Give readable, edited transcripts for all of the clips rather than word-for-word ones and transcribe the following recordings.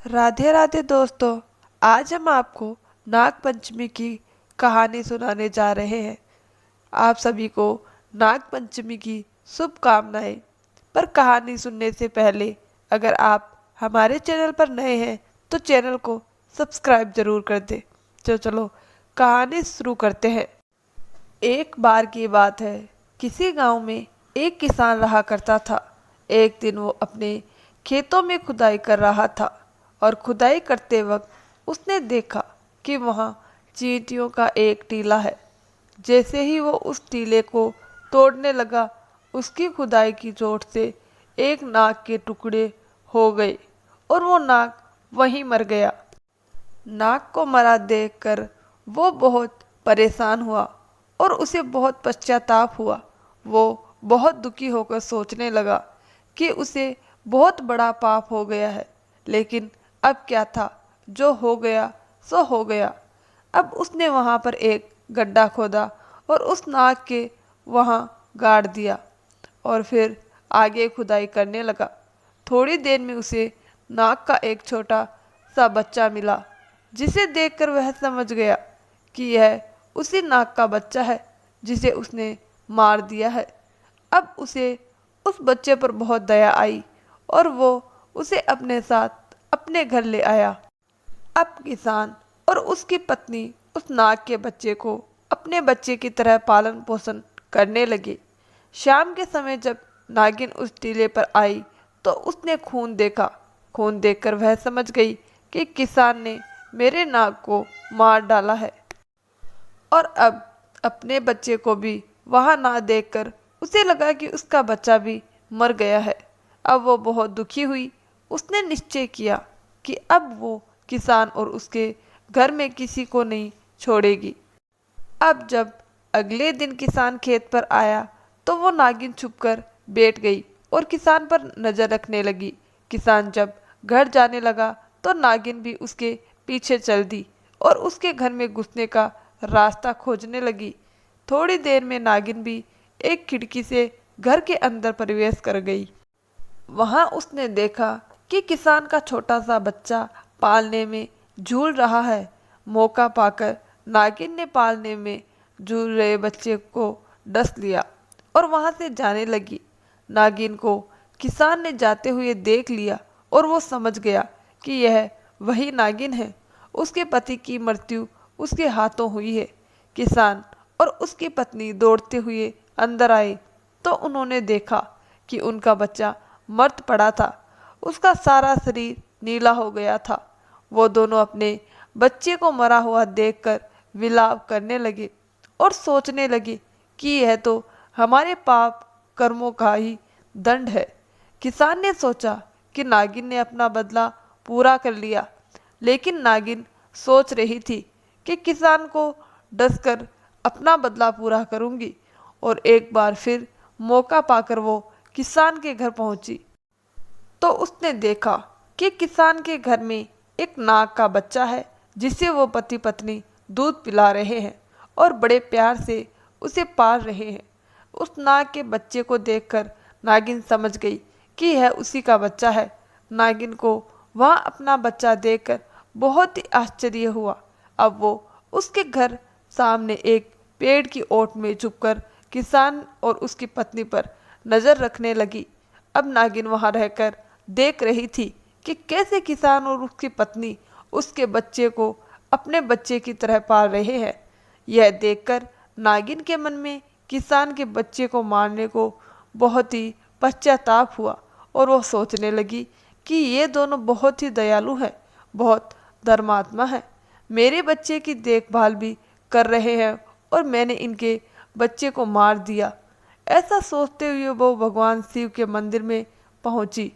राधे राधे दोस्तों। आज हम आपको नाग पंचमी की कहानी सुनाने जा रहे हैं। आप सभी को नाग पंचमी की शुभकामनाएं। पर कहानी सुनने से पहले अगर आप हमारे चैनल पर नए हैं तो चैनल को सब्सक्राइब जरूर कर दें। चलो कहानी शुरू करते हैं। एक बार की बात है, किसी गांव में एक किसान रहा करता था। एक दिन वो अपने खेतों में खुदाई कर रहा था और खुदाई करते वक्त उसने देखा कि वहाँ चींटियों का एक टीला है। जैसे ही वो उस टीले को तोड़ने लगा, उसकी खुदाई की चोट से एक नाग के टुकड़े हो गए और वो नाग वहीं मर गया। नाग को मरा देखकर वो बहुत परेशान हुआ और उसे बहुत पश्चाताप हुआ। वो बहुत दुखी होकर सोचने लगा कि उसे बहुत बड़ा पाप हो गया है। लेकिन अब क्या था, जो हो गया सो हो गया। अब उसने वहाँ पर एक गड्ढा खोदा और उस नाग के वहाँ गाड़ दिया और फिर आगे खुदाई करने लगा। थोड़ी देर में उसे नाग का एक छोटा सा बच्चा मिला, जिसे देखकर वह समझ गया कि यह उसी नाग का बच्चा है जिसे उसने मार दिया है। अब उसे उस बच्चे पर बहुत दया आई और वो उसे अपने साथ अपने घर ले आया। अब किसान और उसकी पत्नी उस नाग के बच्चे को अपने बच्चे की तरह पालन पोषण करने लगे। शाम के समय जब नागिन उस टीले पर आई तो उसने खून देखा। खून देखकर वह समझ गई कि किसान ने मेरे नाग को मार डाला है और अब अपने बच्चे को भी वहां ना देखकर उसे लगा कि उसका बच्चा भी मर गया है। अब वो बहुत दुखी हुई। उसने निश्चय किया कि अब वो किसान और उसके घर में किसी को नहीं छोड़ेगी। अब जब अगले दिन किसान खेत पर आया तो वो नागिन छुपकर बैठ गई और किसान पर नजर रखने लगी। किसान जब घर जाने लगा तो नागिन भी उसके पीछे चल दी और उसके घर में घुसने का रास्ता खोजने लगी। थोड़ी देर में नागिन भी एक खिड़की से घर के अंदर प्रवेश कर गई। वहां उसने देखा कि किसान का छोटा सा बच्चा पालने में झूल रहा है। मौका पाकर नागिन ने पालने में झूल रहे बच्चे को डस लिया और वहां से जाने लगी। नागिन को किसान ने जाते हुए देख लिया और वो समझ गया कि यह वही नागिन है। उसके पति की मृत्यु उसके हाथों हुई है। किसान और उसकी पत्नी दौड़ते हुए अंदर आए तो उन्होंने देखा कि उनका बच्चा मर्द पड़ा था। उसका सारा शरीर नीला हो गया था। वो दोनों अपने बच्चे को मरा हुआ देखकर विलाप करने लगे और सोचने लगे कि यह तो हमारे पाप कर्मों का ही दंड है। किसान ने सोचा कि नागिन ने अपना बदला पूरा कर लिया, लेकिन नागिन सोच रही थी कि किसान को डसकर अपना बदला पूरा करूंगी। और एक बार फिर मौका पाकर वो किसान के घर पहुंची तो उसने देखा कि किसान के घर में एक नाग का बच्चा है, जिसे वो पति पत्नी दूध पिला रहे हैं और बड़े प्यार से उसे पाल रहे हैं। उस नाग के बच्चे को देखकर नागिन समझ गई कि यह उसी का बच्चा है। नागिन को वह अपना बच्चा देखकर बहुत ही आश्चर्य हुआ। अब वो उसके घर सामने एक पेड़ की ओट में छुपकर किसान और उसकी पत्नी पर नजर रखने लगी। अब नागिन वहां रहकर देख रही थी कि कैसे किसान और उसकी पत्नी उसके बच्चे को अपने बच्चे की तरह पाल रहे हैं। यह देखकर नागिन के मन में किसान के बच्चे को मारने को बहुत ही पश्चाताप हुआ और वो सोचने लगी कि ये दोनों बहुत ही दयालु हैं, बहुत धर्मात्मा हैं। मेरे बच्चे की देखभाल भी कर रहे हैं और मैंने इनके बच्चे को मार दिया। ऐसा सोचते हुए वो भगवान शिव के मंदिर में पहुंची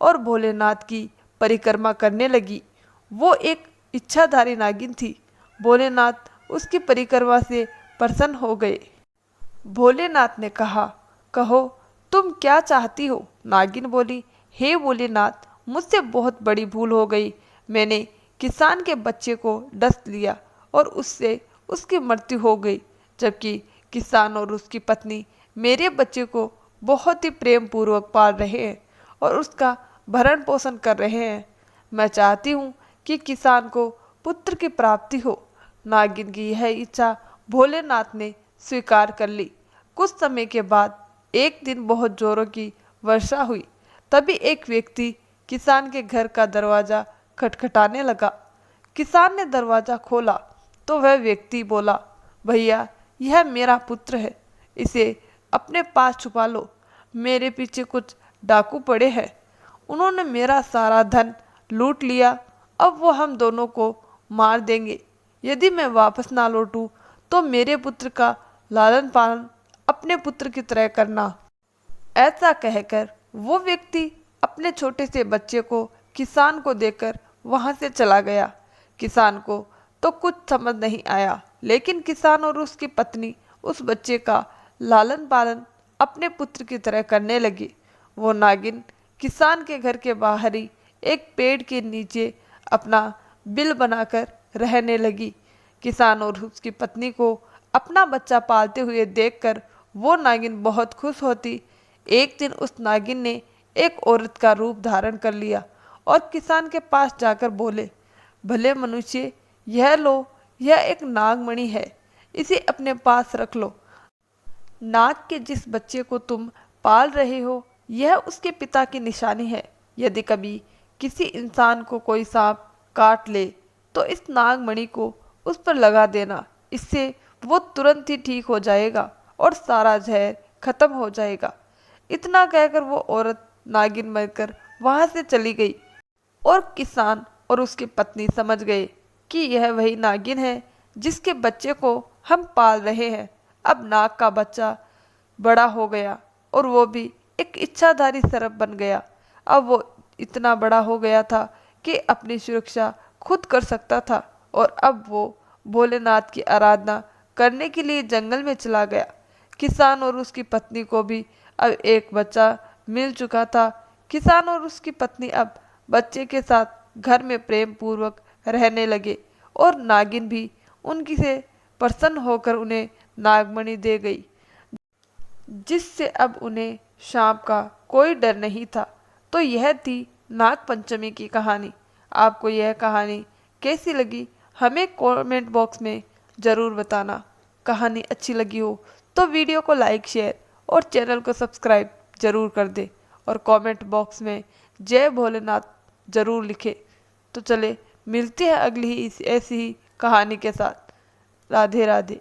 और भोलेनाथ की परिक्रमा करने लगी। वो एक इच्छाधारी नागिन थी। भोलेनाथ उसकी परिक्रमा से प्रसन्न हो गए। भोलेनाथ ने कहा, कहो तुम क्या चाहती हो। नागिन बोली, हे भोलेनाथ, मुझसे बहुत बड़ी भूल हो गई। मैंने किसान के बच्चे को डस लिया और उससे उसकी मृत्यु हो गई, जबकि किसान और उसकी पत्नी मेरे बच्चे को बहुत ही प्रेम पूर्वक पाल रहे हैं और उसका भरण पोषण कर रहे हैं। मैं चाहती हूँ कि किसान को पुत्र की प्राप्ति हो। नागिन की यह इच्छा भोलेनाथ ने स्वीकार कर ली। कुछ समय के बाद एक दिन बहुत जोरों की वर्षा हुई। तभी एक व्यक्ति किसान के घर का दरवाजा खटखटाने लगा। किसान ने दरवाजा खोला तो वह व्यक्ति बोला, भैया यह मेरा पुत्र है, इसे अपने पास छुपा लो। मेरे पीछे कुछ डाकू पड़े हैं, उन्होंने मेरा सारा धन लूट लिया। अब वो हम दोनों को मार देंगे। यदि मैं वापस ना लौटूं तो मेरे पुत्र का लालन पालन अपने पुत्र की तरह करना। ऐसा कहकर वो व्यक्ति अपने छोटे से बच्चे को किसान को देकर वहां से चला गया। किसान को तो कुछ समझ नहीं आया, लेकिन किसान और उसकी पत्नी उस बच्चे का लालन पालन अपने पुत्र की तरह करने लगी। वो नागिन किसान के घर के बाहर ही एक पेड़ के नीचे अपना बिल बनाकर रहने लगी। किसान और उसकी पत्नी को अपना बच्चा पालते हुए देखकर वो नागिन बहुत खुश होती। एक दिन उस नागिन ने एक औरत का रूप धारण कर लिया और किसान के पास जाकर बोले, भले मनुष्य, यह लो, यह एक नागमणि है, इसे अपने पास रख लो। नाग के जिस बच्चे को तुम पाल रहे हो, यह उसके पिता की निशानी है। यदि कभी किसी इंसान को कोई सांप काट ले तो इस नागमणि को उस पर लगा देना, इससे वो तुरंत ही ठीक हो जाएगा और सारा जहर खत्म हो जाएगा। इतना कहकर वो औरत नागिन बनकर वहां से चली गई और किसान और उसकी पत्नी समझ गए कि यह वही नागिन है जिसके बच्चे को हम पाल रहे हैं। अब नाग का बच्चा बड़ा हो गया और वो भी एक इच्छाधारी सर्प बन गया। अब वो इतना बड़ा हो गया था कि अपनी सुरक्षा खुद कर सकता था और अब वो भोलेनाथ की आराधना करने के लिए जंगल में चला गया। किसान और उसकी पत्नी को भी अब एक बच्चा मिल चुका था। किसान और उसकी पत्नी अब बच्चे के साथ घर में प्रेम पूर्वक रहने लगे और नागिन भी उनकी से प्रसन्न होकर उन्हें नागमणि दे गई, जिससे अब उन्हें सांप का कोई डर नहीं था। तो यह थी नाग पंचमी की कहानी। आपको यह कहानी कैसी लगी हमें कमेंट बॉक्स में ज़रूर बताना। कहानी अच्छी लगी हो तो वीडियो को लाइक, शेयर और चैनल को सब्सक्राइब जरूर कर दे और कमेंट बॉक्स में जय भोलेनाथ जरूर लिखे। तो चले मिलते हैं अगली ही ऐसी ही कहानी के साथ। राधे राधे।